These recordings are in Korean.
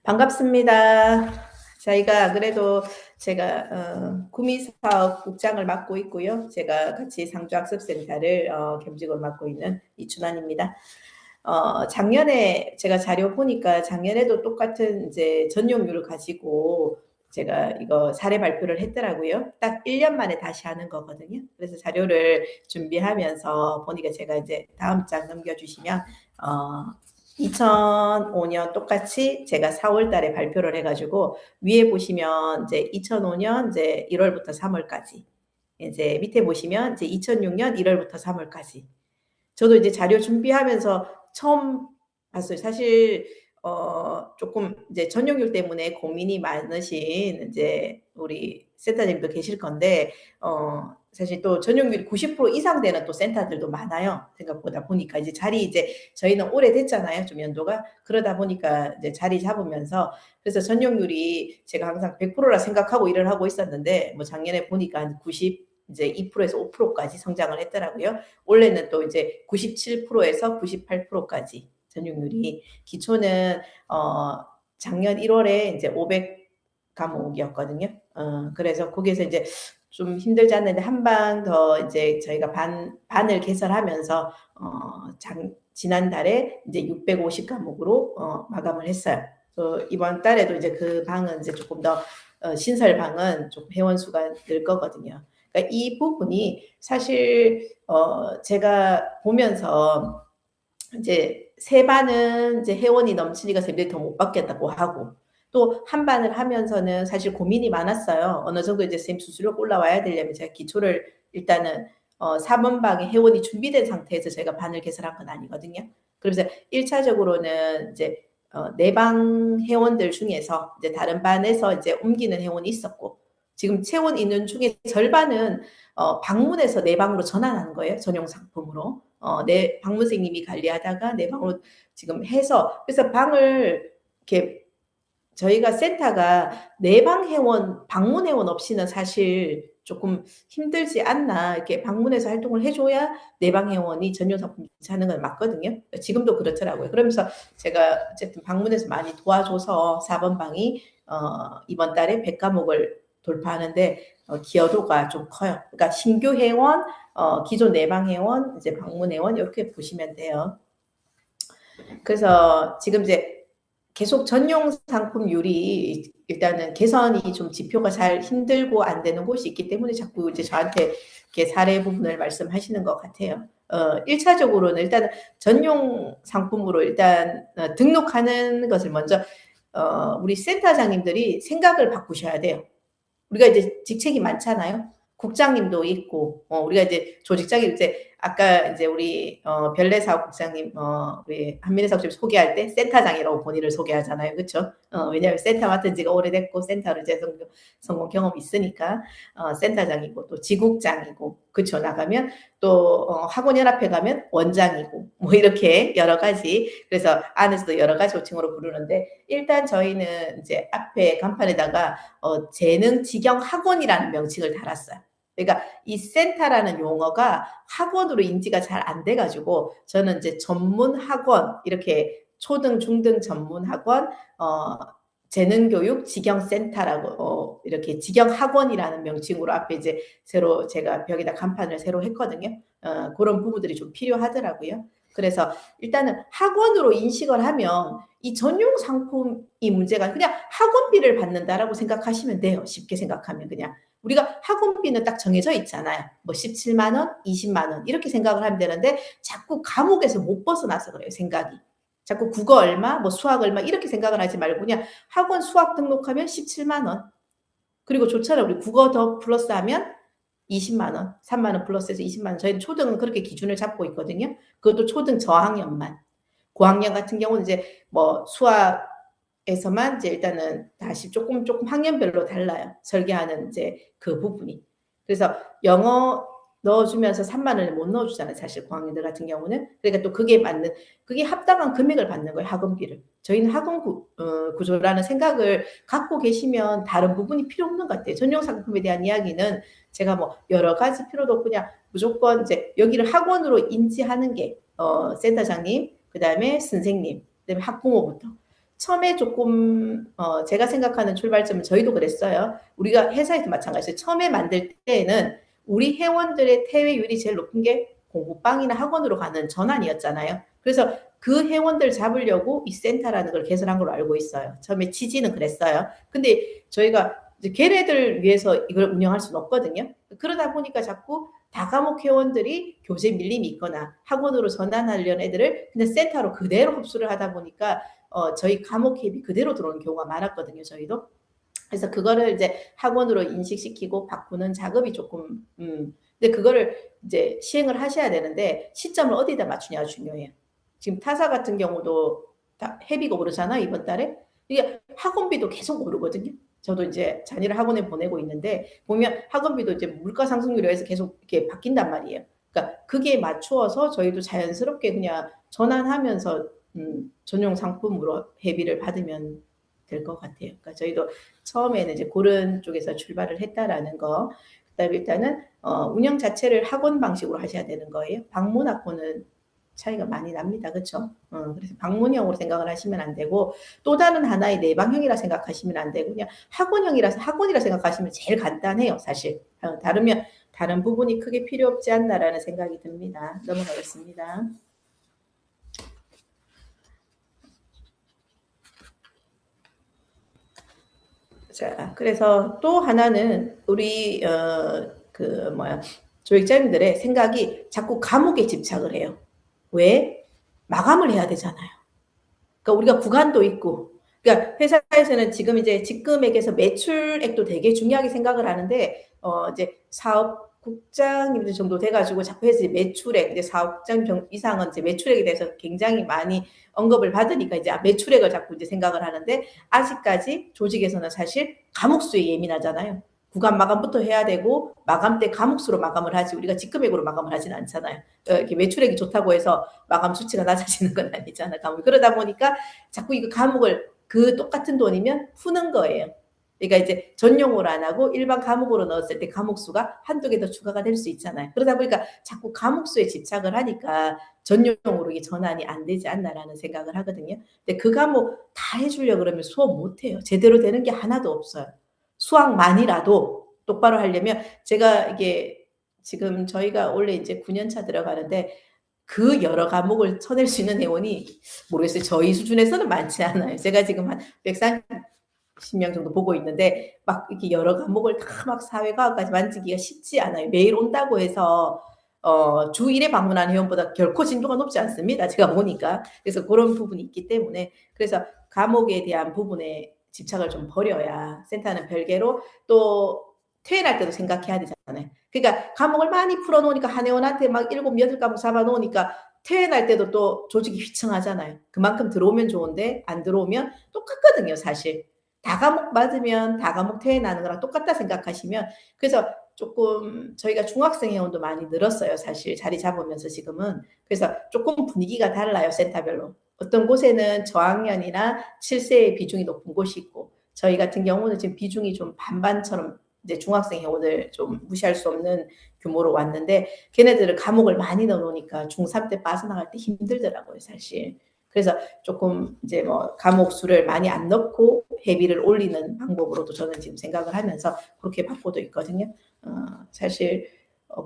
반갑습니다. 저희가 그래도 제가 구미사업국장을 맡고 있고요. 제가 같이 상주학습센터를 겸직을 맡고 있는 이춘환입니다. 작년에 제가 자료 보니까 작년에도 똑같은 이제 전용률을 가지고 제가 이거 사례 발표를 했더라고요. 딱 1년 만에 다시 하는 거거든요. 그래서 자료를 준비하면서 보니까 제가 이제 다음 장 넘겨주시면 2005년 똑같이 제가 4월 달에 발표를 해가지고 위에 보시면 이제 2005년 이제 1월부터 3월까지 이제 밑에 보시면 이제 2006년 1월부터 3월까지 저도 이제 자료 준비하면서 처음 봤어요. 사실 조금 이제 전용률 때문에 고민이 많으신 이제 우리 센터님도 계실 건데 사실 또 전용률이 90% 이상 되는 또 센터들도 많아요. 생각보다 보니까 이제 자리 이제 저희는 오래됐잖아요. 좀 연도가 그러다 보니까 이제 자리 잡으면서 그래서 전용률이 제가 항상 100%라 생각하고 일을 하고 있었는데 뭐 작년에 보니까 한 90 이제 2%에서 5%까지 성장을 했더라고요. 올해는 또 이제 97%에서 98%까지 전용률이 기초는 작년 1월에 이제 500 과목이었거든요. 그래서 거기에서 이제 좀 힘들지 않는데 한 방 더 이제 저희가 반을 개설하면서 지난달에 이제 650 과목으로 마감을 했어요. 이번 달에도 이제 그 방은 이제 조금 더 신설 방은 좀 회원 수가 늘 거거든요. 그러니까 이 부분이 사실 제가 보면서 이제 세 반은 이제 회원이 넘치니까 쌤들이 더 못 받겠다고 하고 또 한 반을 하면서는 사실 고민이 많았어요. 어느 정도 이제 쌤 수수료가 올라와야 되려면 제가 기초를 일단은 4번 방에 회원이 준비된 상태에서 제가 반을 개설한 건 아니거든요. 그래서 1차적으로는 이제 내방 회원들 중에서 이제 다른 반에서 이제 옮기는 회원이 있었고 지금 채원 있는 중에 절반은 방문해서 내 방으로 전환하는 거예요. 전용 상품으로. 내 방문생님이 관리하다가 내 방으로 지금 해서 그래서 방을 이렇게 저희가 센터가 내방 회원, 방문 회원 없이는 사실 조금 힘들지 않나 이렇게 방문해서 활동을 해줘야 내방 회원이 전용 상품 하는 건 맞거든요. 지금도 그렇더라고요. 그러면서 제가 어쨌든 방문해서 많이 도와줘서 4번 방이 이번 달에 100과목을 돌파하는데 기여도가 좀 커요. 그러니까 신규 회원, 기존 내방 회원, 이제 방문 회원 이렇게 보시면 돼요. 그래서 지금 이제 계속 전용 상품률이 일단은 개선이 좀 지표가 잘 힘들고 안 되는 곳이 있기 때문에 자꾸 이제 저한테 이렇게 사례 부분을 말씀하시는 것 같아요. 1차적으로는 일단 전용 상품으로 일단 등록하는 것을 먼저 우리 센터장님들이 생각을 바꾸셔야 돼요. 우리가 이제 직책이 많잖아요. 국장님도 있고, 우리가 이제 조직장이 이제 아까 이제 우리 별내사업국장님, 우리 한민혜사업팀 소개할 때 센터장이라고 본인을 소개하잖아요, 그렇죠? 왜냐하면 센터 맡은 지가 오래됐고 센터를 이제 성공 경험이 있으니까 센터장이고 또 지국장이고, 그렇죠? 나가면 또 학원연합회 가면 원장이고, 뭐 이렇게 여러 가지 그래서 안에서도 여러 가지 호칭으로 부르는데 일단 저희는 이제 앞에 간판에다가 재능 직영 학원이라는 명칭을 달았어요. 그러니까 이 센터라는 용어가 학원으로 인지가 잘 안 돼가지고 저는 이제 전문 학원 이렇게 초등 중등 전문 학원 재능교육 직영센터라고 이렇게 직영학원이라는 명칭으로 앞에 이제 새로 제가 벽에다 간판을 새로 했거든요. 그런 부분들이 좀 필요하더라고요. 그래서 일단은 학원으로 인식을 하면 이 전용 상품이 문제가 그냥 학원비를 받는다라고 생각하시면 돼요. 쉽게 생각하면 그냥 우리가 학원비는 딱 정해져 있잖아요. 뭐 17만 원, 20만 원 이렇게 생각을 하면 되는데 자꾸 감옥에서 못 벗어나서 그래요. 생각이. 자꾸 국어 얼마, 뭐 수학 얼마 이렇게 생각을 하지 말고 그냥 학원 수학 등록하면 17만 원. 그리고 좋잖아요. 우리 국어 더 플러스하면 20만 원, 3만 원 플러스해서 20만 원. 저희는 초등은 그렇게 기준을 잡고 있거든요. 그것도 초등 저학년만. 고학년 같은 경우는 이제 뭐 수학에서만 이제 일단은 다시 조금 학년별로 달라요. 설계하는 이제 그 부분이. 그래서 영어 넣어주면서 3만 원을 못 넣어주잖아요. 사실 고학년들 같은 경우는. 그러니까 또 그게 합당한 금액을 받는 거예요. 학원비를. 저희는 학원 구조라는 생각을 갖고 계시면 다른 부분이 필요 없는 것 같아요. 전용 상품에 대한 이야기는 제가 뭐 여러 가지 필요도 없고 그냥 무조건 이제 여기를 학원으로 인지하는 게 센터장님, 그 다음에 선생님, 그 다음에 학부모부터 처음에 조금 제가 생각하는 출발점은 저희도 그랬어요. 우리가 회사에서 마찬가지예요. 처음에 만들 때에는 우리 회원들의 퇴회율이 제일 높은 게 공부방이나 학원으로 가는 전환이었잖아요. 그래서 그 회원들 잡으려고 이 센터라는 걸 개설한 걸로 알고 있어요. 처음에 취지는 그랬어요. 근데 저희가 이제 걔네들 위해서 이걸 운영할 수는 없거든요. 그러다 보니까 자꾸 다과목 회원들이 교재 밀림이 있거나 학원으로 전환하려는 애들을 그냥 센터로 그대로 흡수를 하다 보니까 저희 과목 캡이 그대로 들어오는 경우가 많았거든요. 저희도. 그래서 그거를 이제 학원으로 인식시키고 바꾸는 작업이 조금 근데 그거를 이제 시행을 하셔야 되는데 시점을 어디다 맞추냐가 중요해요. 지금 타사 같은 경우도 다 회비가 오르잖아 이번 달에. 이게 학원비도 계속 오르거든요. 저도 이제 자녀를 학원에 보내고 있는데 보면 학원비도 이제 물가 상승률에 의해서 계속 이렇게 바뀐단 말이에요. 그러니까 그게 맞추어서 저희도 자연스럽게 그냥 전환하면서 전용 상품으로 회비를 받으면 될 것 같아요. 그러니까 저희도 처음에는 이제 그런 쪽에서 출발을 했다라는 거. 그다음에 일단은 운영 자체를 학원 방식으로 하셔야 되는 거예요. 방문학원은 차이가 많이 납니다. 그렇죠? 그래서 방문형으로 생각을 하시면 안 되고 또 다른 하나의 내방형이라 생각하시면 안 되고 그냥 학원이라 생각하시면 제일 간단해요. 사실 다르면 다른 부분이 크게 필요 없지 않나라는 생각이 듭니다. 넘어가겠습니다. 자, 그래서 또 하나는 우리 조익자님들의 생각이 자꾸 과목에 집착을 해요. 왜? 마감을 해야 되잖아요. 그러니까 우리가 구간도 있고, 그러니까 회사에서는 지금 이제 직금액에서 매출액도 되게 중요하게 생각을 하는데, 이제 사업국장님들 정도 돼가지고 자꾸 해서 매출액, 이제 사업장 이상은 이제 매출액에 대해서 굉장히 많이 언급을 받으니까 이제 매출액을 자꾸 이제 생각을 하는데, 아직까지 조직에서는 사실 과목수에 예민하잖아요. 구간 마감부터 해야 되고 마감 때 과목수로 마감을 하지 우리가 직금액으로 마감을 하지는 않잖아요. 이렇게 매출액이 좋다고 해서 마감 수치가 낮아지는 건 아니잖아요. 과목. 그러다 보니까 자꾸 이거 과목을 그 똑같은 돈이면 푸는 거예요. 그러니까 이제 전용으로 안 하고 일반 과목으로 넣었을 때 과목 수가 한두 개 더 추가가 될 수 있잖아요. 그러다 보니까 자꾸 과목 수에 집착을 하니까 전용으로 이게 전환이 안 되지 않나라는 생각을 하거든요. 근데 그 과목 다 해주려고 그러면 수업 못 해요. 제대로 되는 게 하나도 없어요. 수학만이라도 똑바로 하려면 제가 이게 지금 저희가 원래 이제 9년 차 들어가는데 그 여러 과목을 쳐낼 수 있는 회원이 모르겠어요. 저희 수준에서는 많지 않아요. 제가 지금 한 130명 정도 보고 있는데 막 이렇게 여러 과목을 다 막 사회과학까지 만지기가 쉽지 않아요. 매일 온다고 해서 주 1회 방문하는 회원보다 결코 진도가 높지 않습니다. 제가 보니까. 그래서 그런 부분이 있기 때문에 그래서 과목에 대한 부분에 집착을 좀 버려야 센터는 별개로 또 퇴행할 때도 생각해야 되잖아요. 그러니까 과목을 많이 풀어놓으니까 한 회원한테 막 7, 8과목 잡아놓으니까 퇴행할 때도 또 조직이 휘청하잖아요. 그만큼 들어오면 좋은데 안 들어오면 똑같거든요. 사실. 다과목 맞으면 다과목 퇴행하는 거랑 똑같다 생각하시면 그래서 조금 저희가 중학생 회원도 많이 늘었어요. 사실 자리 잡으면서 지금은. 그래서 조금 분위기가 달라요. 센터별로. 어떤 곳에는 저학년이나 7세의 비중이 높은 곳이 있고 저희 같은 경우는 지금 비중이 좀 반반처럼 이제 중학생 회원을 좀 무시할 수 없는 규모로 왔는데 걔네들을 과목을 많이 넣어놓으니까 중3 때 빠져나갈 때 힘들더라고요. 사실. 그래서 조금 이제 뭐 과목 수를 많이 안 넣고 회비를 올리는 방법으로도 저는 지금 생각을 하면서 그렇게 바꾸고 있거든요. 사실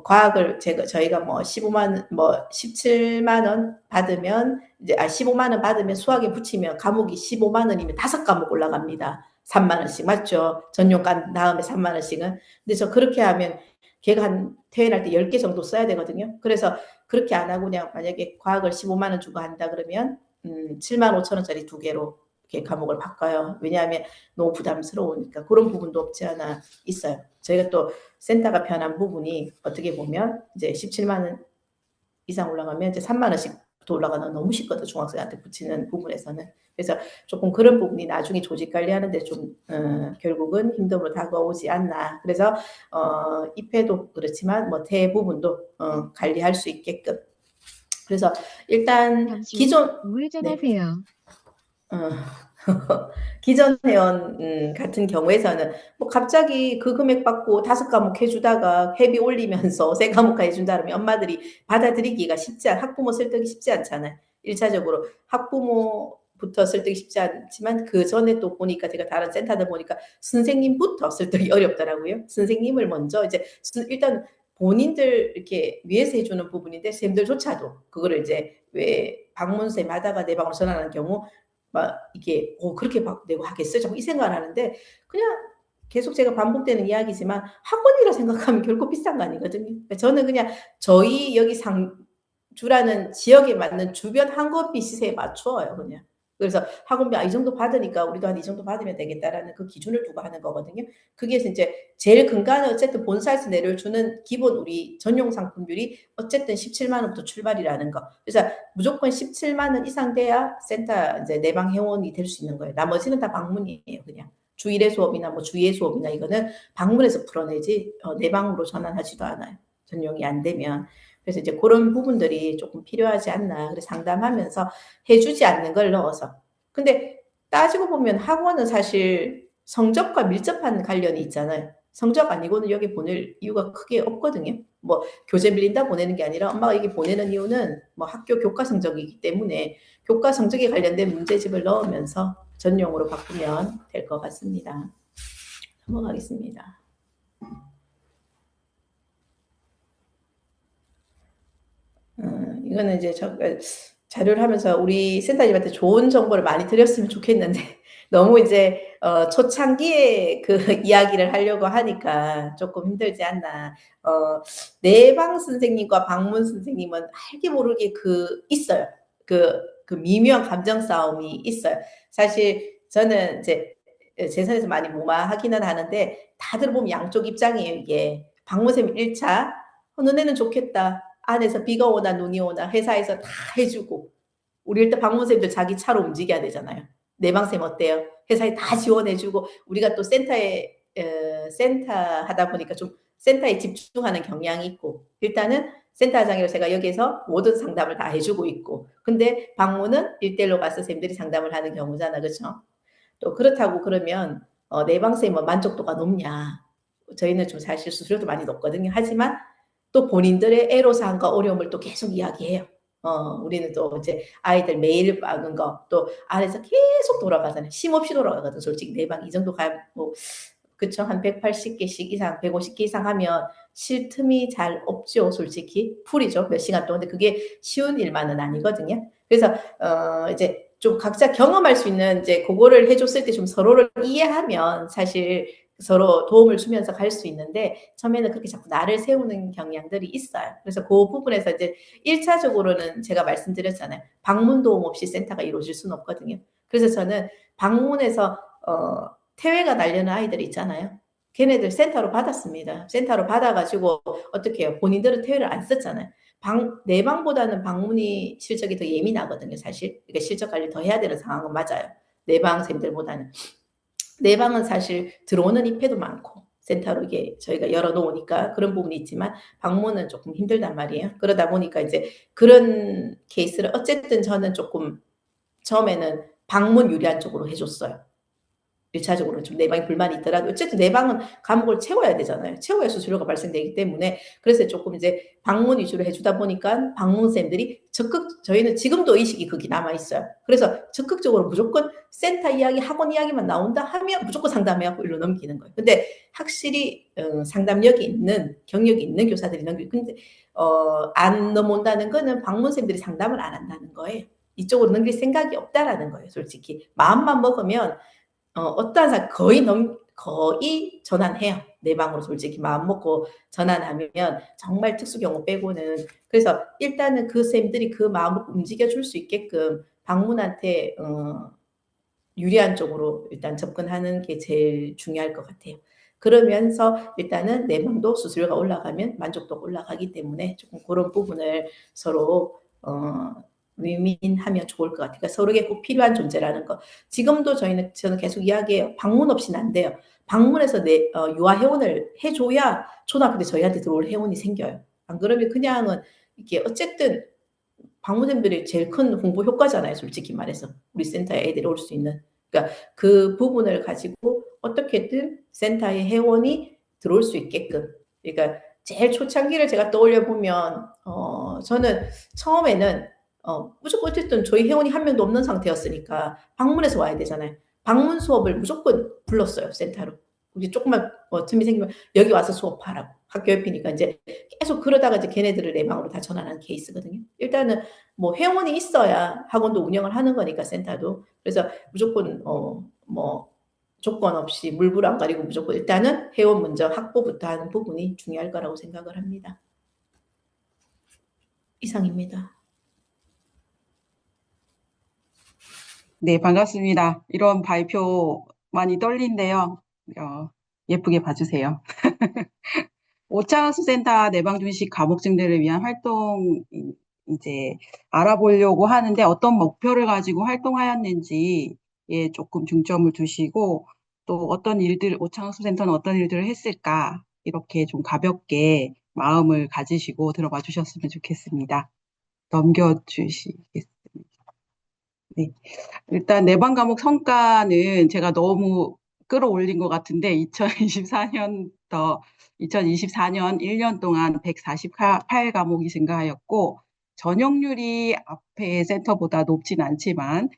과학을 저희가 뭐 15만 뭐 17만 원 받으면 이제 15만 원 받으면 수학에 붙이면 과목이 15만 원이면 5과목 올라갑니다. 3만 원씩 맞죠? 전용간 다음에 3만 원씩은. 근데 저 그렇게 하면 걔가 한 퇴원할 때 10개 정도 써야 되거든요. 그래서 그렇게 안 하고 그냥 만약에 과학을 15만 원 주고 한다 그러면 7만 5천 원짜리 2개로 이렇게 과목을 바꿔요. 왜냐하면 너무 부담스러우니까 그런 부분도 없지 않아 있어요. 저희가 또 센터가 편한 부분이 어떻게 보면 이제 17만 원 이상 올라가면 이제 3만 원씩 더 올라가는 너무 쉽거든 중학생한테 붙이는 부분에서는. 그래서 조금 그런 부분이 나중에 조직 관리하는데 좀 결국은 힘듦으로 다가오지 않나. 그래서 입회도 그렇지만 뭐 대부분도 관리할 수 있게끔. 그래서 일단 기존 네. 기존 회원 같은 경우에서는 뭐 갑자기 그 금액 받고 5과목 해주다가 회비 올리면서 3과목 해준다 그러면 엄마들이 받아들이기가 학부모 설득이 쉽지 않잖아요. 1차적으로 학부모 부터 설득이 쉽지 않지만 그 전에 또 보니까 제가 다른 센터들 보니까 선생님부터 설득이 어렵더라고요. 선생님을 먼저 이제 일단 본인들 이렇게 위해서 해주는 부분인데 쌤들조차도 그거를 이제 왜 방문쌤 하다가 내 방으로 전환하는 경우 막 이게 그렇게 막 내가 하겠어요? 자꾸 이 생각을 하는데 그냥 계속 제가 반복되는 이야기지만 학원이라 생각하면 결코 비싼 거 아니거든요. 그러니까 저는 그냥 저희 여기 상주라는 지역에 맞는 주변 학원비 시세에 맞춰요, 그냥. 그래서 학원비 이 정도 받으니까 우리도 한 이 정도 받으면 되겠다라는 그 기준을 두고 하는 거거든요. 그게 이제 제일 근간은 어쨌든 본사에서 내려주는 기본 우리 전용 상품률이 어쨌든 17만 원부터 출발이라는 거. 그래서 무조건 17만 원 이상 돼야 센터 이제 내방 회원이 될 수 있는 거예요. 나머지는 다 방문이에요, 그냥. 주 1회 수업이나 뭐 주 2회 수업이나 이거는 방문해서 풀어내지 내방으로 전환하지도 않아요. 전용이 안 되면. 그래서 이제 그런 부분들이 조금 필요하지 않나. 그래서 상담하면서 해주지 않는 걸 넣어서. 근데 따지고 보면 학원은 사실 성적과 밀접한 관련이 있잖아요. 성적 아니고는 여기 보낼 이유가 크게 없거든요. 뭐 교재 밀린다 보내는 게 아니라 엄마가 여기 보내는 이유는 뭐 학교 교과 성적이기 때문에 교과 성적에 관련된 문제집을 넣으면서 전용으로 바꾸면 될 것 같습니다. 넘어가겠습니다. 이거는 이제 자료를 하면서 우리 센터님한테 좋은 정보를 많이 드렸으면 좋겠는데 너무 이제 초창기에 그 이야기를 하려고 하니까 조금 힘들지 않나. 내방 선생님과 방문 선생님은 알게 모르게 있어요. 그 미묘한 감정 싸움이 있어요. 사실 저는 이제 제 선에서 많이 무마하기는 하는데 다들 보면 양쪽 입장이에요. 이게 방문쌤 1차 너네는 좋겠다. 안에서 비가 오나 눈이 오나 회사에서 다 해주고 우리 일단 방문쌤도 자기 차로 움직여야 되잖아요. 내 방쌤 어때요? 회사에 다 지원해주고 우리가 또 센터 하다 보니까 좀 센터에 집중하는 경향이 있고 일단은 센터장으로 제가 여기에서 모든 상담을 다 해주고 있고 근데 방문은 1대1로 가서 쌤들이 상담을 하는 경우잖아. 그렇죠? 또 그렇다고 그러면 내 방쌤은 만족도가 높냐? 저희는 좀 사실 수수료도 많이 높거든요. 하지만 또 본인들의 애로사항과 어려움을 또 계속 이야기해요. 우리는 또 이제 아이들 매일 박은 거, 또 안에서 계속 돌아가잖아요. 쉼없이 돌아가거든, 솔직히. 내 방 이 정도 뭐, 그쵸. 한 180개씩 이상, 150개 이상 하면 쉴 틈이 잘 없죠, 솔직히. 풀이죠, 몇 시간 동안. 근데 그게 쉬운 일만은 아니거든요. 그래서, 이제 좀 각자 경험할 수 있는 이제 그거를 해줬을 때 좀 서로를 이해하면 사실 서로 도움을 주면서 갈 수 있는데 처음에는 그렇게 자꾸 나를 세우는 경향들이 있어요. 그래서 그 부분에서 이제 1차적으로는 제가 말씀드렸잖아요. 방문 도움 없이 센터가 이루어질 수는 없거든요. 그래서 저는 방문에서 퇴회가 날려는 아이들 있잖아요. 걔네들 센터로 받았습니다. 센터로 받아가지고 어떻게 해요? 본인들은 퇴회를 안 썼잖아요. 내방보다는 방문이 실적이 더 예민하거든요, 사실. 그러니까 실적 관리 더 해야 되는 상황은 맞아요. 내방생들보다는. 내방은 사실 들어오는 입회도 많고 센터로 이게 저희가 열어놓으니까 그런 부분이 있지만 방문은 조금 힘들단 말이에요. 그러다 보니까 이제 그런 케이스를 어쨌든 저는 조금 처음에는 방문 유리한 쪽으로 해줬어요. 1차적으로 좀 내방이 불만이 있더라도 어쨌든 내방은 과목을 채워야 되잖아요. 채워야 수수료가 발생되기 때문에 그래서 조금 이제 방문 위주로 해주다 보니까 방문쌤들이 저희는 지금도 의식이 거기 남아있어요. 그래서 적극적으로 무조건 센터 이야기, 학원 이야기만 나온다 하면 무조건 상담해갖고 일로 넘기는 거예요. 근데 확실히 상담력이 있는, 경력이 있는 교사들이 넘기고 근데 안 넘어온다는 거는 방문쌤들이 상담을 안 한다는 거예요. 이쪽으로 넘길 생각이 없다라는 거예요, 솔직히. 마음만 먹으면 어떠한 사람 거의 전환해요. 내 방으로 솔직히 마음 먹고 전환하면 정말 특수 경우 빼고는 그래서 일단은 그 쌤들이 그 마음을 움직여 줄 수 있게끔 방문한테 유리한 쪽으로 일단 접근하는 게 제일 중요할 것 같아요. 그러면서 일단은 내 방도 수수료가 올라가면 만족도가 올라가기 때문에 조금 그런 부분을 서로 윈윈하면 좋을 것 같아요. 그러니까 서로에게 꼭 필요한 존재라는 거. 지금도 저는 계속 이야기해요. 방문 없이는 안 돼요. 방문해서 유아 회원을 해줘야 초등학교 때 저희한테 들어올 회원이 생겨요. 안 그러면 그냥은 이게 어쨌든 방문생들이 제일 큰 홍보 효과잖아요. 솔직히 말해서 우리 센터에 애들이 올 수 있는. 그러니까 그 부분을 가지고 어떻게든 센터의 회원이 들어올 수 있게끔. 그러니까 제일 초창기를 제가 떠올려 보면 저는 처음에는 무조건 어쨌든 저희 회원이 한 명도 없는 상태였으니까 방문해서 와야 되잖아요. 방문 수업을 무조건 불렀어요, 센터로. 우리 조금만 틈이 생기면 여기 와서 수업하라고. 학교 옆이니까 이제 계속 그러다가 이제 걔네들을 내 방으로 다 전환하는 케이스거든요. 일단은 뭐 회원이 있어야 학원도 운영을 하는 거니까 센터도. 그래서 무조건 뭐 조건 없이 물불 안 가리고 무조건 일단은 회원 먼저 확보부터 하는 부분이 중요할 거라고 생각을 합니다. 이상입니다. 네, 반갑습니다. 이런 발표 많이 떨린데요. 어, 예쁘게 봐주세요. 오차학습센터 내방준식 과목증들을 위한 활동 이제 알아보려고 하는데 어떤 목표를 가지고 활동하였는지에 조금 중점을 두시고 또 어떤 일들, 오차학습센터는 어떤 일들을 했을까 이렇게 좀 가볍게 마음을 가지시고 들어봐 주셨으면 좋겠습니다. 넘겨주시겠습니다. 네. 일단 내방 과목 성과는 제가 너무 끌어올린 것 같은데 2024년 1년 동안 148 과목이 증가하였고 전형률이 앞에 센터보다 높진 않지만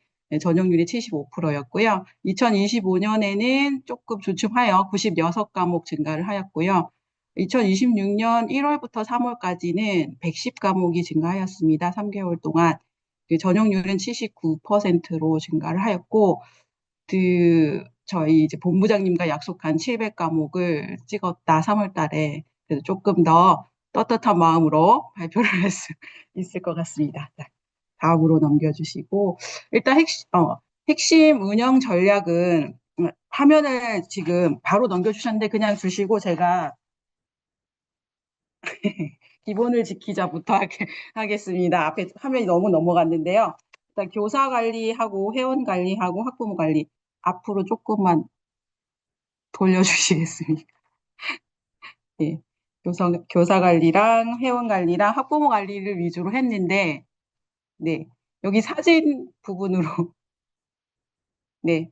전형률이 75%였고요. 2025년에는 조금 주춤하여 96 과목 증가를 하였고요. 2026년 1월부터 3월까지는 110 과목이 증가하였습니다. 3개월 동안. 전용률은 79%로 증가를 하였고, 저희 이제 본부장님과 약속한 700과목을 찍었다, 3월 달에. 그래서 조금 더 떳떳한 마음으로 발표를 할 수 있을 것 같습니다. 자, 다음으로 넘겨주시고, 일단 핵심 운영 전략은 화면을 지금 바로 넘겨주셨는데 그냥 주시고 제가 기본을 지키자부터 하겠습니다. 앞에 화면이 너무 넘어갔는데요. 일단 교사 관리하고 회원 관리하고 학부모 관리 앞으로 조금만 돌려주시겠습니까? 네. 교사 관리랑 회원 관리랑 학부모 관리를 위주로 했는데, 네. 여기 사진 부분으로, 네.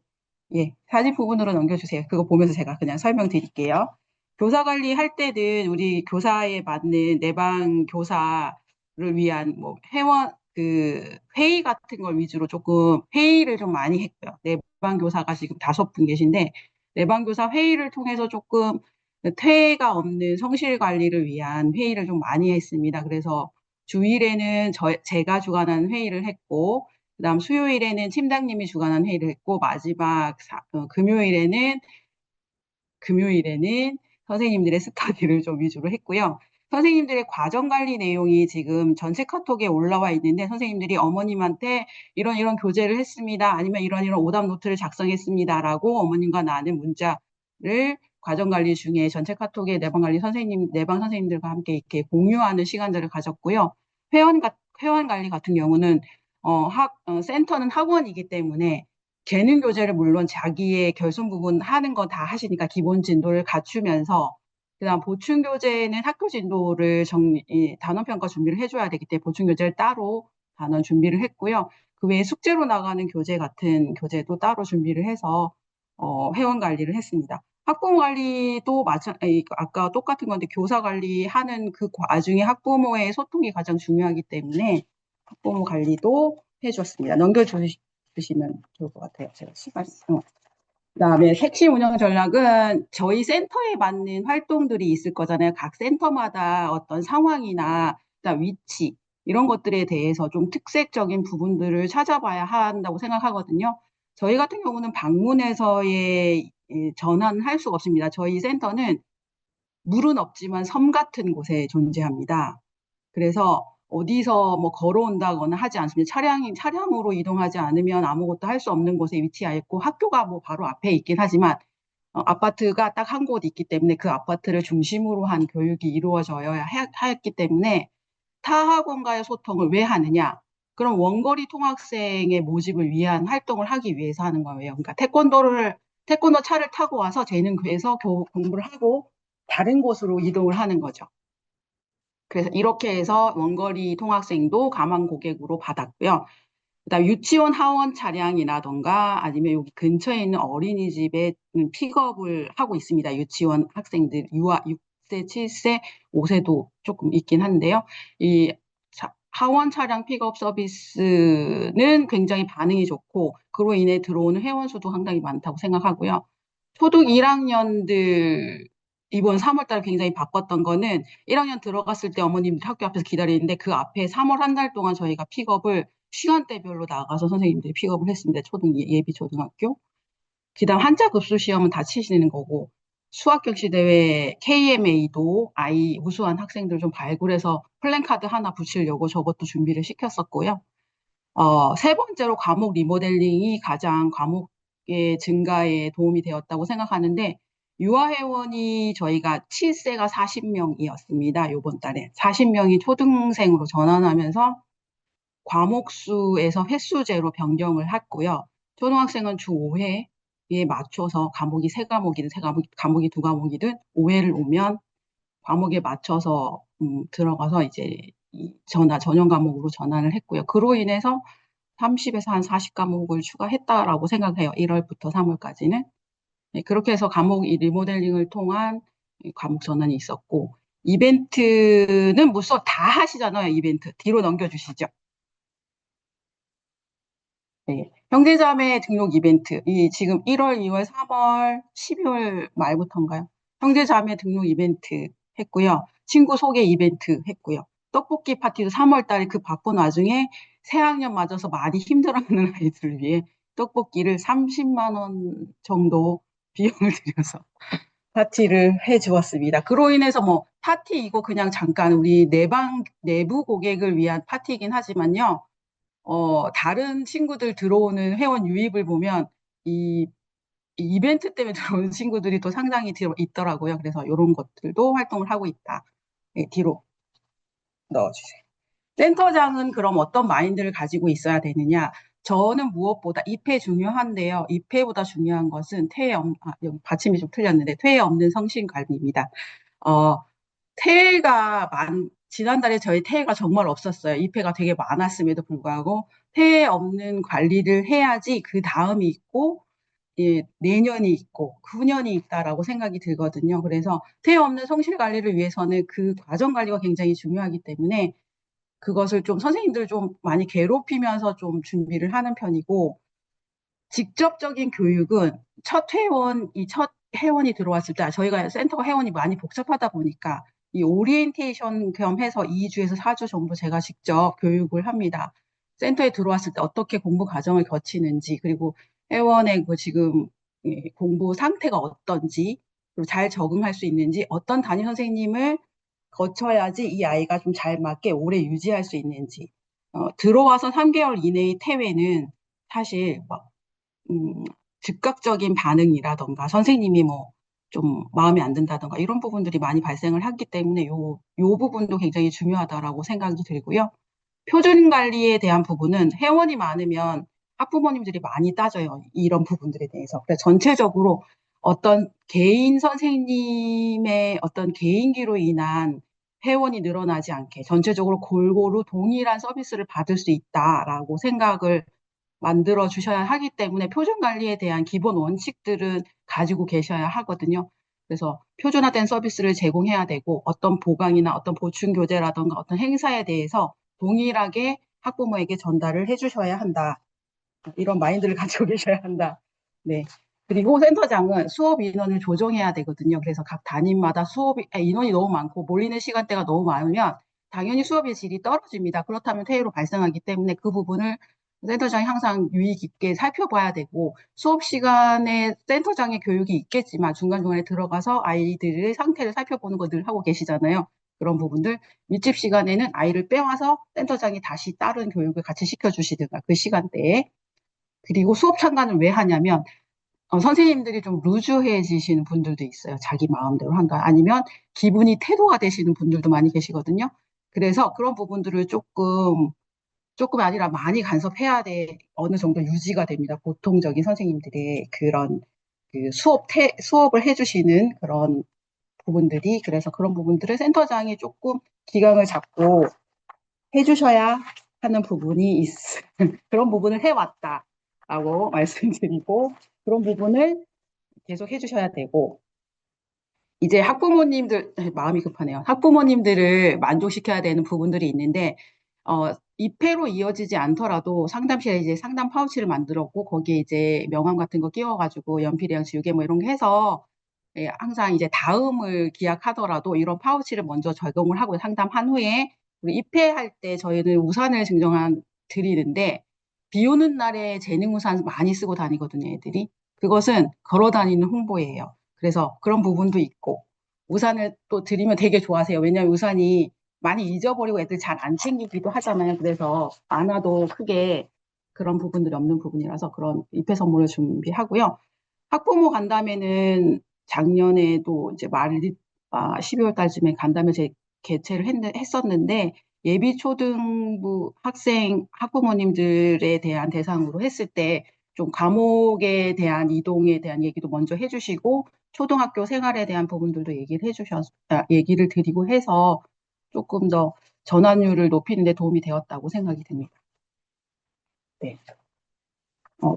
예, 사진 부분으로 넘겨주세요. 그거 보면서 제가 그냥 설명드릴게요. 교사 관리할 때는 우리 교사에 맞는 내방 교사를 위한 뭐 회원 회의 같은 걸 위주로 조금 회의를 좀 많이 했고요. 내방 교사가 지금 5분 계신데 내방 교사 회의를 통해서 조금 퇴해가 없는 성실 관리를 위한 회의를 좀 많이 했습니다. 그래서 주일에는 제가 주관하는 회의를 했고 그다음 수요일에는 팀장님이 주관한 회의를 했고 마지막 금요일에는 선생님들의 스터디를 좀 위주로 했고요. 선생님들의 과정 관리 내용이 지금 전체 카톡에 올라와 있는데 선생님들이 어머님한테 이런 교재를 했습니다. 아니면 이런 오답 노트를 작성했습니다라고 어머님과 나는 문자를 과정 관리 중에 전체 카톡에 내방 선생님들과 함께 이렇게 공유하는 시간들을 가졌고요. 회원 관리 같은 경우는 센터는 학원이기 때문에 재능 교재를 물론 자기의 결손 부분 하는 거 다 하시니까 기본 진도를 갖추면서 그다음 보충 교재는 학교 진도를 단원 평가 준비를 해줘야 되기 때문에 보충 교재를 따로 단원 준비를 했고요. 그 외에 숙제로 나가는 교재 같은 교재도 따로 준비를 해서 회원 관리를 했습니다. 학부모 관리도 아까 똑같은 건데 교사 관리하는 그 와중에 학부모의 소통이 가장 중요하기 때문에 학부모 관리도 해줬습니다. 넘겨주시면 좋을 것 같아요. 제가 시간. 그다음에 핵심 운영 전략은 저희 센터에 맞는 활동들이 있을 거잖아요. 각 센터마다 어떤 상황이나 그다음 위치 이런 것들에 대해서 좀 특색적인 부분들을 찾아봐야 한다고 생각하거든요. 저희 같은 경우는 방문해서의 전환을 할 수가 없습니다. 저희 센터는 물은 없지만 섬 같은 곳에 존재합니다. 그래서 어디서 뭐 걸어온다거나 하지 않습니다. 차량으로 이동하지 않으면 아무것도 할 수 없는 곳에 위치해 있고 학교가 뭐 바로 앞에 있긴 하지만 아파트가 딱 한 곳 있기 때문에 그 아파트를 중심으로 한 교육이 이루어져야 했기 때문에 타 학원과의 소통을 왜 하느냐? 그럼 원거리 통학생의 모집을 위한 활동을 하기 위해서 하는 거예요. 그러니까 태권도 차를 타고 와서 재능교에서 공부를 하고 다른 곳으로 이동을 하는 거죠. 그래서 이렇게 해서 원거리 통학생도 가망 고객으로 받았고요. 그다음 유치원 하원 차량이라던가 아니면 여기 근처에 있는 어린이집에 픽업을 하고 있습니다. 유치원 학생들 6세, 7세, 5세도 조금 있긴 한데요. 이 하원 차량 픽업 서비스는 굉장히 반응이 좋고, 그로 인해 들어오는 회원 수도 상당히 많다고 생각하고요. 초등 1학년들 이번 3월 달에 굉장히 바빴던 거는 1학년 들어갔을 때 어머님들 학교 앞에서 기다리는데 그 앞에 3월 한 달 동안 저희가 픽업을 시간대별로 나가서 선생님들이 픽업을 했습니다. 예비 초등학교. 그다음 한자 급수 시험은 다 치시는 거고 수학경시 대회 KMA도 아이 우수한 학생들 좀 발굴해서 플랜카드 하나 붙이려고 저것도 준비를 시켰었고요. 세 번째로 과목 리모델링이 가장 과목의 증가에 도움이 되었다고 생각하는데 유아회원이 저희가 7세가 40명이었습니다. 이번 달에 40명이 초등생으로 전환하면서 과목 수에서 횟수제로 변경을 했고요. 초등학생은 주 5회에 맞춰서 과목이 세 과목이든 과목이 두 과목이든 5회를 오면 과목에 맞춰서 들어가서 이제 전용 과목으로 전환을 했고요. 그로 인해서 30에서 한 40과목을 추가했다라고 생각해요. 1월부터 3월까지는. 네, 그렇게 해서 과목 리모델링을 통한 과목 전환이 있었고 이벤트는 무슨 다 하시잖아요. 이벤트. 뒤로 넘겨주시죠. 네. 형제자매 등록 이벤트. 지금 1월, 2월, 3월, 12월 말부터인가요? 형제자매 등록 이벤트 했고요. 친구 소개 이벤트 했고요. 떡볶이 파티도 3월 달에 그 바쁜 와중에 새학년 맞아서 많이 힘들어하는 아이들을 위해 떡볶이를 30만 원 정도 비용을 들여서 파티를 해 주었습니다. 그로 인해서 뭐 파티 이거 그냥 잠깐 우리 내부 고객을 위한 파티이긴 하지만요. 다른 친구들 들어오는 회원 유입을 보면 이 이벤트 때문에 들어오는 친구들이 또 상당히 있더라고요. 그래서 이런 것들도 활동을 하고 있다. 네, 뒤로 넣어주세요. 센터장은 그럼 어떤 마인드를 가지고 있어야 되느냐? 저는 무엇보다 입회 중요한데요. 입회보다 중요한 것은 여기 받침이 좀 틀렸는데 퇴해 없는 성신 관리입니다. 어, 지난달에 저희 퇴해가 정말 없었어요. 입회가 되게 많았음에도 불구하고 퇴해 없는 관리를 해야지 그 다음이 있고 예, 내년이 있고 9년이 있다라고 생각이 들거든요. 그래서 퇴해 없는 성실 관리를 위해서는 그 과정 관리가 굉장히 중요하기 때문에 그것을 좀 선생님들 좀 많이 괴롭히면서 좀 준비를 하는 편이고 직접적인 교육은 첫 회원이 들어왔을 때 저희가 센터가 회원이 많이 복잡하다 보니까 이 오리엔테이션 겸 해서 2주에서 4주 정도 제가 직접 교육을 합니다. 센터에 들어왔을 때 어떻게 공부 과정을 거치는지 그리고 회원의 그 지금 공부 상태가 어떤지 그리고 잘 적응할 수 있는지 어떤 담임 선생님을 거쳐야지 이 아이가 좀 잘 맞게 오래 유지할 수 있는지 들어와서 3개월 이내의 퇴회는 사실 음, 즉각적인 반응이라던가 선생님이 뭐 좀 마음에 안 든다던가 이런 부분들이 많이 발생을 하기 때문에 요 부분도 굉장히 중요하다라고 생각이 들고요. 표준 관리에 대한 부분은 회원이 많으면 학부모님들이 많이 따져요. 이런 부분들에 대해서. 그래서 전체적으로 어떤 개인 선생님의 어떤 개인기로 인한 회원이 늘어나지 않게 전체적으로 골고루 동일한 서비스를 받을 수 있다라고 생각을 만들어 주셔야 하기 때문에 표준 관리에 대한 기본 원칙들은 가지고 계셔야 하거든요. 그래서 표준화된 서비스를 제공해야 되고 어떤 보강이나 어떤 보충 교재라든가 어떤 행사에 대해서 동일하게 학부모에게 전달을 해주셔야 한다. 이런 마인드를 가지고 계셔야 한다. 네. 그리고 센터장은 수업 인원을 조정해야 되거든요. 그래서 각 담임마다 인원이 너무 많고 몰리는 시간대가 너무 많으면 당연히 수업의 질이 떨어집니다. 그렇다면 퇴해로 발생하기 때문에 그 부분을 센터장이 항상 유의 깊게 살펴봐야 되고 수업 시간에 센터장의 교육이 있겠지만 중간중간에 들어가서 아이들의 상태를 살펴보는 거 늘 하고 계시잖아요. 그런 부분들 밀집 시간에는 아이를 빼와서 센터장이 다시 다른 교육을 같이 시켜주시든가 그 시간대에 그리고 수업 참관을 왜 하냐면 선생님들이 좀 루즈해지시는 분들도 있어요. 자기 마음대로 한다. 아니면 기분이 태도가 되시는 분들도 많이 계시거든요. 그래서 그런 부분들을 조금 아니라 많이 간섭해야 돼. 어느 정도 유지가 됩니다. 보통적인 선생님들의 그런 그 수업을 해주시는 그런 부분들이. 그래서 그런 부분들을 센터장이 조금 기강을 잡고 해주셔야 하는 부분이 그런 부분을 해왔다라고 말씀드리고, 그런 부분을 계속 해주셔야 되고, 이제 마음이 급하네요. 학부모님들을 만족시켜야 되는 부분들이 있는데, 입회로 이어지지 않더라도 상담실에 이제 상담 파우치를 만들었고, 거기에 이제 명함 같은 거 끼워가지고 연필이랑 지우개 뭐 이런 거 해서, 예, 항상 이제 다음을 기약하더라도 이런 파우치를 먼저 적용을 하고 상담한 후에, 우리 입회할 때 저희는 우산을 증정한 드리는데, 비 오는 날에 재능 우산 많이 쓰고 다니거든요, 애들이. 그것은 걸어 다니는 홍보예요. 그래서 그런 부분도 있고, 우산을 또 드리면 되게 좋아하세요. 왜냐하면 우산이 많이 잊어버리고 애들 잘 안 챙기기도 하잖아요. 그래서 많아도 크게 그런 부분들이 없는 부분이라서 그런 입회 선물을 준비하고요. 학부모 간담회는 작년에도 이제 12월 달쯤에 간담회 개최를 했었는데, 예비 초등부 학생 학부모님들에 대한 대상으로 했을 때 좀 과목에 대한 이동에 대한 얘기도 먼저 해주시고, 초등학교 생활에 대한 부분들도 얘기를 드리고 해서 조금 더 전환율을 높이는 데 도움이 되었다고 생각이 듭니다. 네.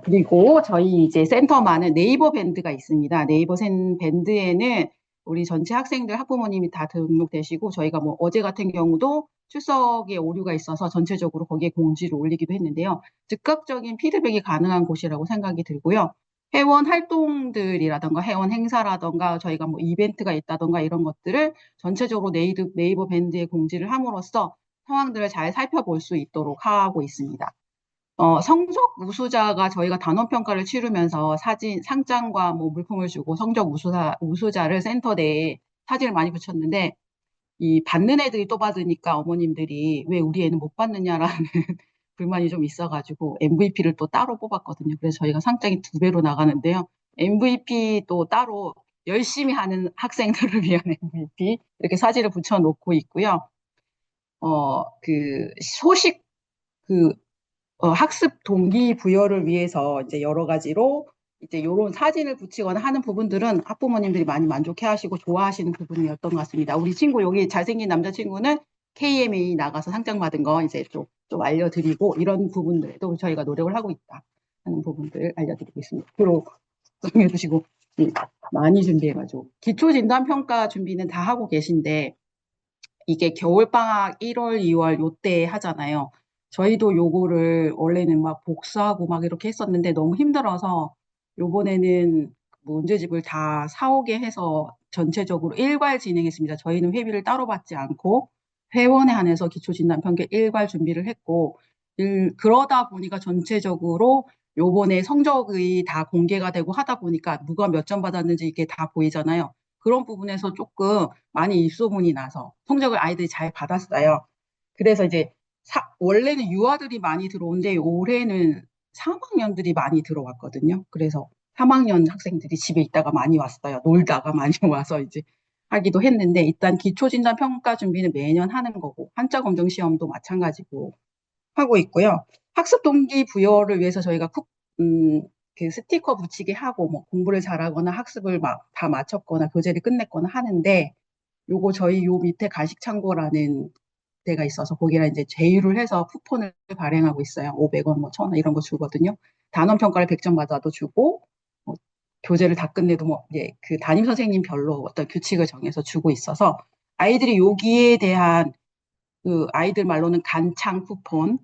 그리고 저희 이제 센터만은 네이버 밴드가 있습니다. 네이버 밴드에는 우리 전체 학생들 학부모님이 다 등록되시고, 저희가 뭐 어제 같은 경우도 출석에 오류가 있어서 전체적으로 거기에 공지를 올리기도 했는데요. 즉각적인 피드백이 가능한 곳이라고 생각이 들고요. 회원 활동들이라던가 회원 행사라던가 저희가 뭐 이벤트가 있다던가 이런 것들을 전체적으로 네이버 밴드에 공지를 함으로써 상황들을 잘 살펴볼 수 있도록 하고 있습니다. 성적 우수자가 저희가 단원평가를 치르면서 상장과 뭐 물품을 주고 성적 우수자를 센터 내에 사진을 많이 붙였는데, 이 받는 애들이 또 받으니까 어머님들이 왜 우리 애는 못 받느냐라는 불만이 좀 있어가지고 MVP를 또 따로 뽑았거든요. 그래서 저희가 상장이 2배로 나가는데요. MVP 또 따로 열심히 하는 학생들을 위한 MVP 이렇게 사진을 붙여놓고 있고요. 그 소식 그 학습 동기부여를 위해서 이제 여러 가지로 이제 이런 사진을 붙이거나 하는 부분들은 학부모님들이 많이 만족해 하시고 좋아하시는 부분이었던 것 같습니다. 우리 친구, 여기 잘생긴 남자친구는 KMA 나가서 상장 받은 거 이제 좀 알려드리고, 이런 부분들도 저희가 노력을 하고 있다 하는 부분들 알려드리고 있습니다. 앞으로 걱정해 주시고, 많이 준비해가지고. 기초진단평가 준비는 다 하고 계신데, 이게 겨울방학 1월, 2월 요때 하잖아요. 저희도 요거를 원래는 막 복사하고 막 이렇게 했었는데 너무 힘들어서 요번에는 문제집을 다 사오게 해서 전체적으로 일괄 진행했습니다. 저희는 회비를 따로 받지 않고 회원에 한해서 기초진단평가 일괄 준비를 했고, 그러다 보니까 전체적으로 요번에 성적이 다 공개가 되고 하다 보니까 누가 몇 점 받았는지 이게 다 보이잖아요. 그런 부분에서 조금 많이 입소문이 나서 성적을 아이들이 잘 받았어요. 그래서 이제 원래는 유아들이 많이 들어오는데 올해는 3학년들이 많이 들어왔거든요. 그래서 3학년 학생들이 집에 있다가 많이 왔어요. 놀다가 많이 와서 이제 하기도 했는데, 일단 기초진단 평가 준비는 매년 하는 거고 한자 검정 시험도 마찬가지고 하고 있고요. 학습 동기 부여를 위해서 저희가 그 스티커 붙이게 하고 뭐 공부를 잘하거나 학습을 다 마쳤거나 교재를 끝냈거나 하는데, 요거 저희 요 밑에 가식창고라는 데가 있어서 거기랑 이제 제휴를 해서 쿠폰을 발행하고 있어요. 500원, 뭐 1000원 이런 거 주거든요. 단원 평가를 100점 받아도 주고, 뭐 교재를 다 끝내도 뭐 이제 그 담임 선생님별로 어떤 규칙을 정해서 주고 있어서 아이들이 여기에 대한 그 아이들 말로는 간창 쿠폰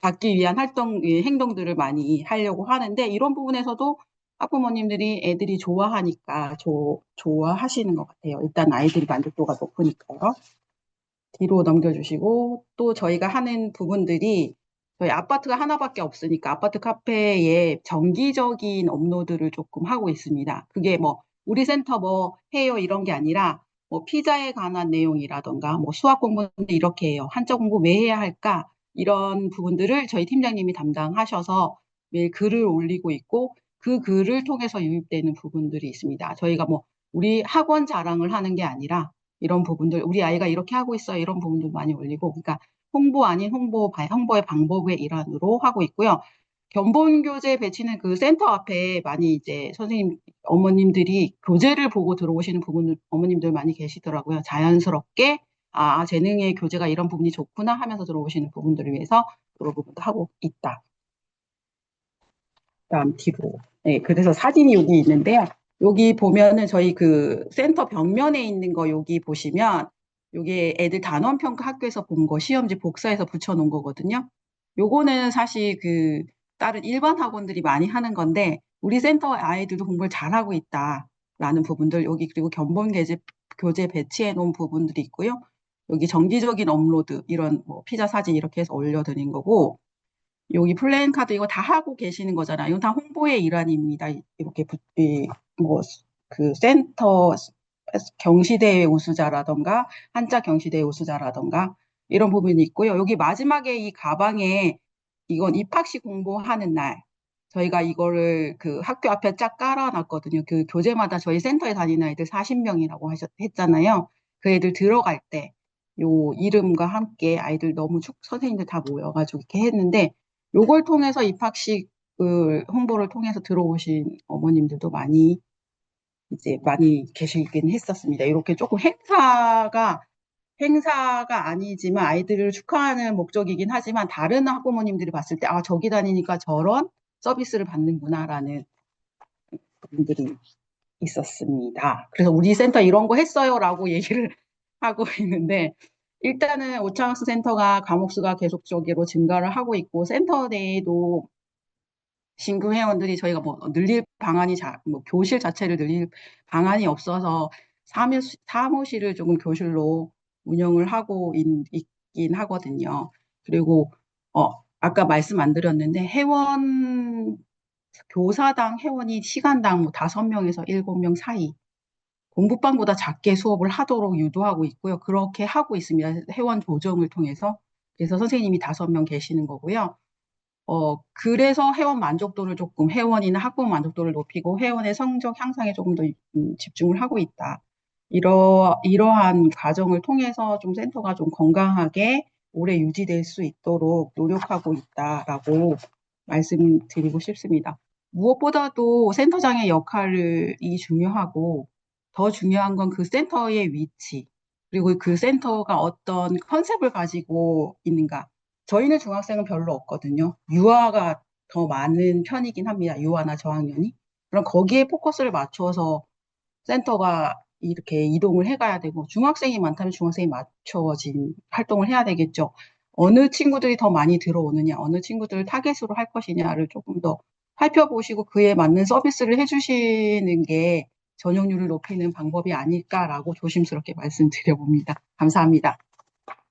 받기 위한 행동들을 많이 하려고 하는데, 이런 부분에서도 학부모님들이 애들이 좋아하니까 좋아하시는 것 같아요. 일단 아이들이 만족도가 높으니까요. 뒤로 넘겨주시고, 또 저희가 하는 부분들이 저희 아파트가 하나밖에 없으니까 아파트 카페에 정기적인 업로드를 조금 하고 있습니다. 그게 뭐 우리 센터 뭐 해요 이런 게 아니라 뭐 피자에 관한 내용이라던가 뭐 수학 공부는 이렇게 해요. 한자 공부 왜 해야 할까? 이런 부분들을 저희 팀장님이 담당하셔서 매일 글을 올리고 있고, 그 글을 통해서 유입되는 부분들이 있습니다. 저희가 뭐 우리 학원 자랑을 하는 게 아니라 이런 부분들, 우리 아이가 이렇게 하고 있어요. 이런 부분들 많이 올리고, 그러니까 홍보 아닌 홍보의 방법의 일환으로 하고 있고요. 견본 교재 배치는 그 센터 앞에 많이 이제 선생님, 어머님들이 교재를 보고 들어오시는 부분들, 어머님들 많이 계시더라고요. 자연스럽게, 재능의 교재가 이런 부분이 좋구나 하면서 들어오시는 부분들을 위해서 그런 부분도 하고 있다. 다음 뒤로. 네, 그래서 사진이 여기 있는데요. 여기 보면은 저희 그 센터 벽면에 있는 거 여기 보시면 요게 애들 단원평가 학교에서 본 거 시험지 복사해서 붙여놓은 거거든요. 요거는 사실 그 다른 일반 학원들이 많이 하는 건데 우리 센터 아이들도 공부를 잘하고 있다라는 부분들 여기 그리고 견본 교재 배치해 놓은 부분들이 있고요. 여기 정기적인 업로드 이런 뭐 피자 사진 이렇게 해서 올려드린 거고 여기 플랜카드 이거 다 하고 계시는 거잖아요. 이건 다 홍보의 일환입니다. 이렇게 뭐그 센터 경시대회 우수자라던가 한자 경시대회 우수자라던가 이런 부분이 있고요. 여기 마지막에 이 가방에 이건 입학식 공부하는 날 저희가 이거를 그 학교 앞에 쫙 깔아놨거든요. 그 교재마다 저희 센터에 다니는 애들 40명이라고 했잖아요. 그 애들 들어갈 때 요 이름과 함께 아이들 너무 선생님들 다 모여가지고 이렇게 했는데 요걸 통해서 입학식을 홍보를 통해서 들어오신 어머님들도 많이 계시긴 했었습니다. 이렇게 조금 행사가 아니지만 아이들을 축하하는 목적이긴 하지만 다른 학부모님들이 봤을 때, 아, 저기 다니니까 저런 서비스를 받는구나라는 분들이 있었습니다. 그래서 우리 센터 이런 거 했어요라고 얘기를 하고 있는데, 일단은 오창학습 센터가 과목 수가 계속적으로 증가를 하고 있고, 센터 내에도 신규 회원들이 저희가 뭐 늘릴 방안이 뭐 교실 자체를 늘릴 방안이 없어서 사무실을 조금 교실로 운영을 하고 있긴 하거든요. 그리고 아까 말씀 안 드렸는데 교사당 회원이 시간당 뭐 5명에서 7명 사이 공부방보다 작게 수업을 하도록 유도하고 있고요. 그렇게 하고 있습니다. 회원 조정을 통해서. 그래서 선생님이 5명 계시는 거고요. 그래서 회원이나 학부모 만족도를 높이고 회원의 성적 향상에 조금 더 집중을 하고 있다. 이러한 과정을 통해서 좀 센터가 좀 건강하게 오래 유지될 수 있도록 노력하고 있다라고 말씀드리고 싶습니다. 무엇보다도 센터장의 역할이 중요하고 더 중요한 건 그 센터의 위치, 그리고 그 센터가 어떤 컨셉을 가지고 있는가. 저희는 중학생은 별로 없거든요. 유아가 더 많은 편이긴 합니다. 유아나 저학년이. 그럼 거기에 포커스를 맞춰서 센터가 이렇게 이동을 해가야 되고, 중학생이 많다면 중학생이 맞춰진 활동을 해야 되겠죠. 어느 친구들이 더 많이 들어오느냐, 어느 친구들을 타겟으로 할 것이냐를 조금 더 살펴보시고 그에 맞는 서비스를 해주시는 게 전용률을 높이는 방법이 아닐까라고 조심스럽게 말씀드려봅니다. 감사합니다.